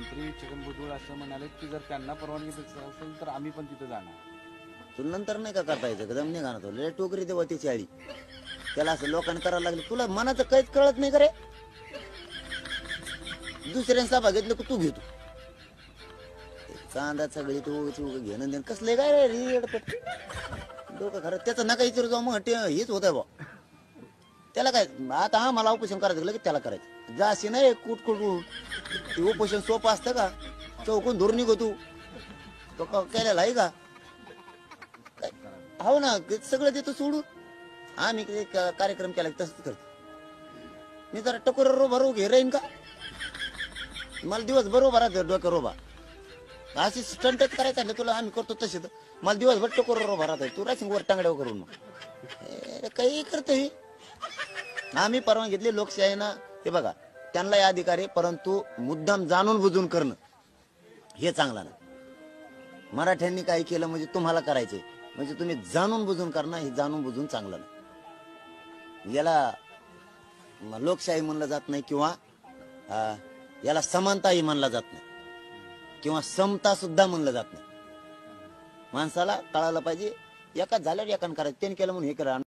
मंत्री छगन भुजबळ असं म्हणाले की जर त्यांना परवानगी द्यायची असेल तर आम्ही पण तिथे जाणार. तुला नंतर नाही का करता यायचं कदम नाही गाणं तो लय टोकरी देवा त्याची आळी त्याला असं लोकांनी करायला लागलं तुला मनाचं काहीच कळत नाही का रे दुसऱ्यांचा सभा घेतलं की तू घेतो चांदा सगळी तू घेणं देणं कसलं काय रे रेडपट डोकं खरं त्याचं नका विचारू जाऊ मग हेच होत आहे बा त्याला काय आता हा मला उपोषण करायचं की त्याला करायचं जा अशी नाही कुट उपोषण सोपं असतं का चौकून धरून निघो तू तो केलेला आहे का हो ना सगळं देतो सोडून आम्ही कार्यक्रम केला तसंच करतो मी जरा टकोर रोबा घे राहीन का मला दिवस बरोबर राहतो डोक्या रोबा अशी स्टंटच करायचं तुला आम्ही करतो तसे तर मला दिवसभर टकोर रोबा राहतोय तू राहशील वर टांगड्यावर करून मग काही करतोय आम्ही परवानगी घेतली लोकशाहीनं हे बघा त्यांनाही अधिकार आहे परंतु मुद्दाम जाणून बुजून करणं हे चांगलं नाही मराठ्यांनी काही केलं म्हणजे तुम्हाला करायचंय म्हणजे तुम्ही जाणून बुजून करणं हे जाणून बुजून चांगलं नाही याला लोकशाही म्हणलं जात नाही किंवा याला समानताही म्हणलं जात नाही किंवा समता सुद्धा म्हणलं जात नाही माणसाला कळायला पाहिजे एका झाल्यावर एकान करायचं त्यांनी केलं म्हणून हे करा